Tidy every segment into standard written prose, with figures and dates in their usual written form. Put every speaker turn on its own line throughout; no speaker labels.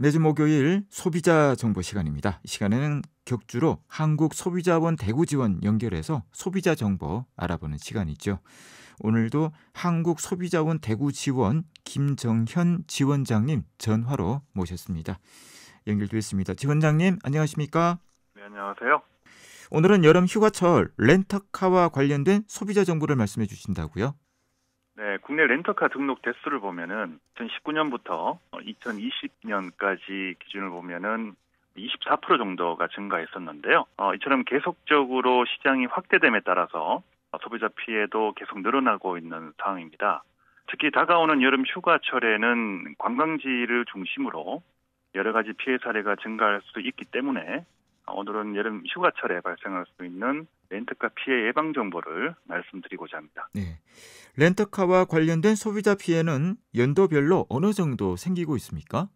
매주 목요일 소비자 정보 시간입니다. 이 시간에는 격주로 한국소비자원 대구지원 연결해서 소비자 정보 알아보는 시간이죠. 오늘도 한국소비자원 대구지원 김정현 지원장님 전화로 모셨습니다. 연결되어 있습니다. 지원장님 안녕하십니까?
네, 안녕하세요.
오늘은 여름 휴가철 렌터카와 관련된 소비자 정보를 말씀해 주신다고요?
네, 국내 렌터카 등록 대수를 보면은 2019년부터 2020년까지 기준을 보면은 24% 정도가 증가했었는데요. 이처럼 계속적으로 시장이 확대됨에 따라서 소비자 피해도 계속 늘어나고 있는 상황입니다. 특히 다가오는 여름 휴가철에는 관광지를 중심으로 여러 가지 피해 사례가 증가할 수 있기 때문에 오늘은 여름 휴가철에 발생할 수 있는 렌터카 피해 예방 정보를 말씀드리고자 합니다.
네, 렌터카와 관련된 소비자 피해는 연도별로 어느 정도 생기고 있습니까?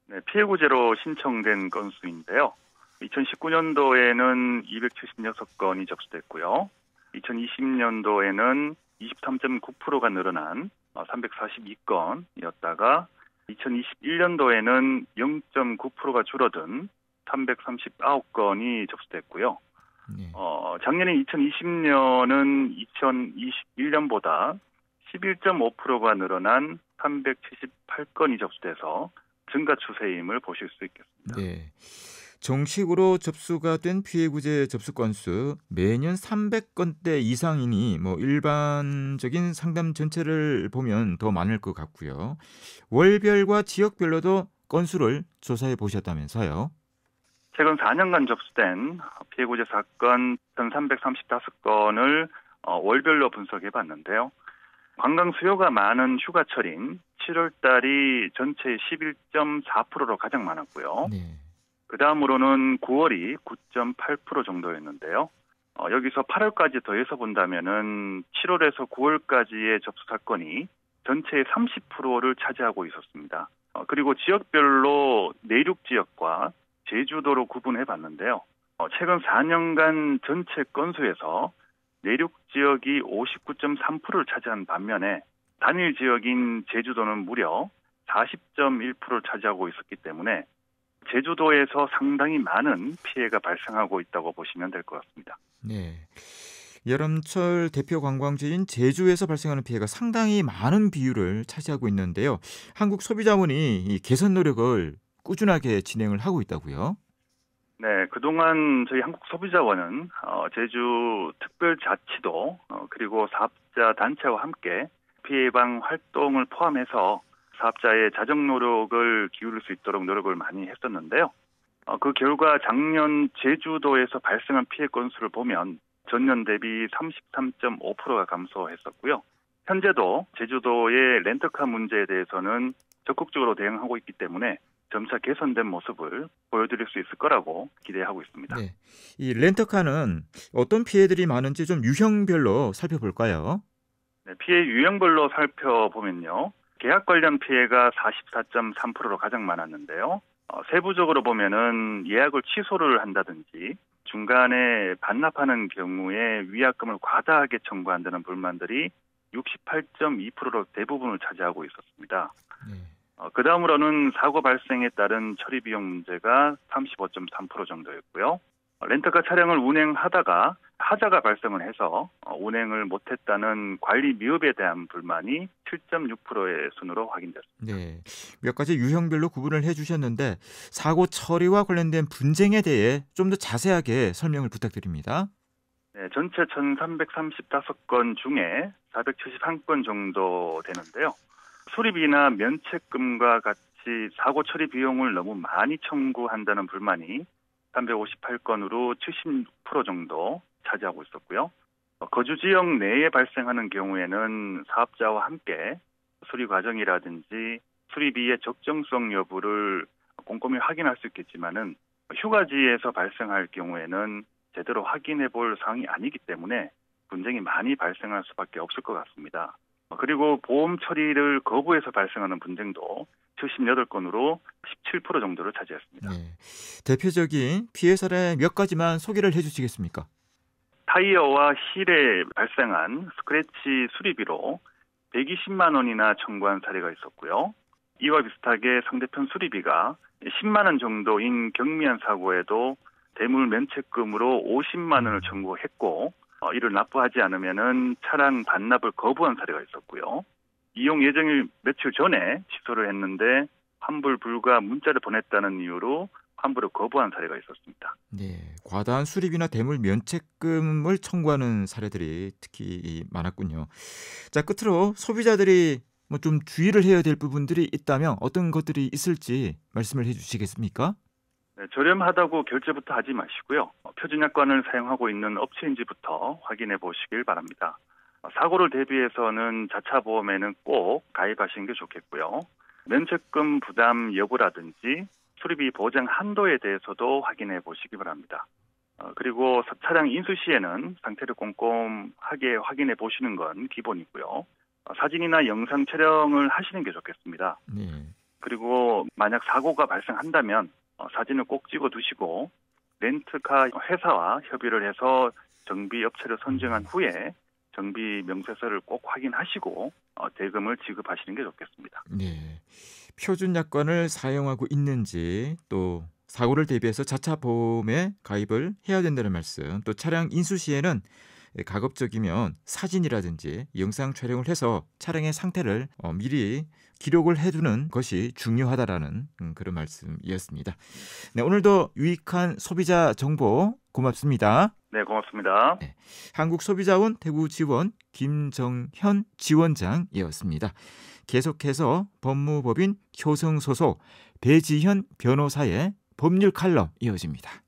네, 피해구제로 신청된 건수인데요. 2019년도에는 276건이 접수됐고요. 2020년도에는 23.9%가 늘어난 342건이었다가 2021년도에는 0.9%가 줄어든 339건이 접수됐고요.
네.
작년에 2020년은 2021년보다 11.5%가 늘어난 378건이 접수돼서 증가 추세임을 보실 수 있겠습니다.
네. 정식으로 접수가 된 피해구제 접수 건수 매년 300건대 이상이니 일반적인 상담 전체를 보면 더 많을 것 같고요. 월별과 지역별로도 건수를 조사해 보셨다면서요?
최근 4년간 접수된 피해구제 사건 1,335건을 월별로 분석해 봤는데요. 관광 수요가 많은 휴가철인 7월 달이 전체의 11.4%로 가장 많았고요.
네.
그 다음으로는 9월이 9.8% 정도였는데요. 여기서 8월까지 더해서 본다면은 7월에서 9월까지의 접수 사건이 전체의 30%를 차지하고 있었습니다. 그리고 지역별로 내륙 지역과 제주도로 구분해 봤는데요. 최근 4년간 전체 건수에서 내륙 지역이 59.3%를 차지한 반면에 단일 지역인 제주도는 무려 40.1%를 차지하고 있었기 때문에 제주도에서 상당히 많은 피해가 발생하고 있다고 보시면 될 것 같습니다.
네. 여름철 대표 관광지인 제주에서 발생하는 피해가 상당히 많은 비율을 차지하고 있는데요. 한국소비자원이 이 개선 노력을 꾸준하게 진행을 하고 있다고요?
네, 그동안 저희 한국소비자원은 제주 특별자치도 그리고 사업자 단체와 함께 피해 예방 활동을 포함해서 사업자의 자정 노력을 기울일 수 있도록 노력을 많이 했었는데요. 그 결과 작년 제주도에서 발생한 피해 건수를 보면 전년 대비 33.5%가 감소했었고요. 현재도 제주도의 렌터카 문제에 대해서는 적극적으로 대응하고 있기 때문에 점차 개선된 모습을 보여드릴 수 있을 거라고 기대하고 있습니다.
네. 이 렌터카는 어떤 피해들이 많은지 좀 유형별로 살펴볼까요?
네, 피해 유형별로 살펴보면요. 계약 관련 피해가 44.3%로 가장 많았는데요. 세부적으로 보면은 예약을 취소를 한다든지 중간에 반납하는 경우에 위약금을 과다하게 청구한다는 불만들이 68.2%로 대부분을 차지하고 있었습니다.
네.
그 다음으로는 사고 발생에 따른 처리 비용 문제가 35.3% 정도였고요. 렌터카 차량을 운행하다가 하자가 발생을 해서 운행을 못했다는 관리 미흡에 대한 불만이 7.6%의 순으로 확인됐습니다.
네. 몇 가지 유형별로 구분을 해주셨는데 사고 처리와 관련된 분쟁에 대해 좀 더 자세하게 설명을 부탁드립니다.
네, 전체 1,335건 중에 471건 정도 되는데요. 수리비나 면책금과 같이 사고 처리 비용을 너무 많이 청구한다는 불만이 358건으로 76% 정도 차지하고 있었고요. 거주 지역 내에 발생하는 경우에는 사업자와 함께 수리 과정이라든지 수리비의 적정성 여부를 꼼꼼히 확인할 수 있겠지만은 휴가지에서 발생할 경우에는 제대로 확인해 볼 사항이 아니기 때문에 분쟁이 많이 발생할 수밖에 없을 것 같습니다. 그리고 보험 처리를 거부해서 발생하는 분쟁도 78건으로 17% 정도를 차지했습니다.
네. 대표적인 피해 사례 몇 가지만 소개를 해주시겠습니까?
타이어와 힐에 발생한 스크래치 수리비로 120만 원이나 청구한 사례가 있었고요. 이와 비슷하게 상대편 수리비가 10만 원 정도인 경미한 사고에도 대물 면책금으로 50만 원을 청구했고 이를 납부하지 않으면은 차량 반납을 거부한 사례가 있었고요. 이용 예정일 며칠 전에 취소를 했는데 환불 불가 문자를 보냈다는 이유로 환불을 거부한 사례가 있었습니다.
네, 과다한 수리비나 대물 면책금을 청구하는 사례들이 특히 많았군요. 자, 끝으로 소비자들이 뭐 좀 주의를 해야 될 부분들이 있다면 어떤 것들이 있을지 말씀을 해주시겠습니까?
네, 저렴하다고 결제부터 하지 마시고요. 표준약관을 사용하고 있는 업체인지부터 확인해 보시길 바랍니다. 사고를 대비해서는 자차 보험에는 꼭 가입하시는 게 좋겠고요. 면책금 부담 여부라든지 수리비 보장 한도에 대해서도 확인해 보시기 바랍니다. 그리고 차량 인수 시에는 상태를 꼼꼼하게 확인해 보시는 건 기본이고요. 사진이나 영상 촬영을 하시는 게 좋겠습니다.
네.
그리고 만약 사고가 발생한다면 사진을 꼭 찍어 두시고 렌트카 회사와 협의를 해서 정비 업체를 선정한 후에 정비 명세서를 꼭 확인하시고 대금을 지급하시는 게 좋겠습니다.
네. 표준 약관을 사용하고 있는지 또 사고를 대비해서 자차 보험에 가입을 해야 된다는 말씀. 또 차량 인수 시에는 가급적이면 사진이라든지 영상 촬영을 해서 차량의 상태를 미리 기록을 해두는 것이 중요하다라는 그런 말씀이었습니다. 네, 오늘도 유익한 소비자 정보 고맙습니다.
네, 고맙습니다.
네, 한국소비자원 대구지원 김정현 지원장이었습니다. 계속해서 법무법인 효성소속 배지현 변호사의 법률 칼럼 이어집니다.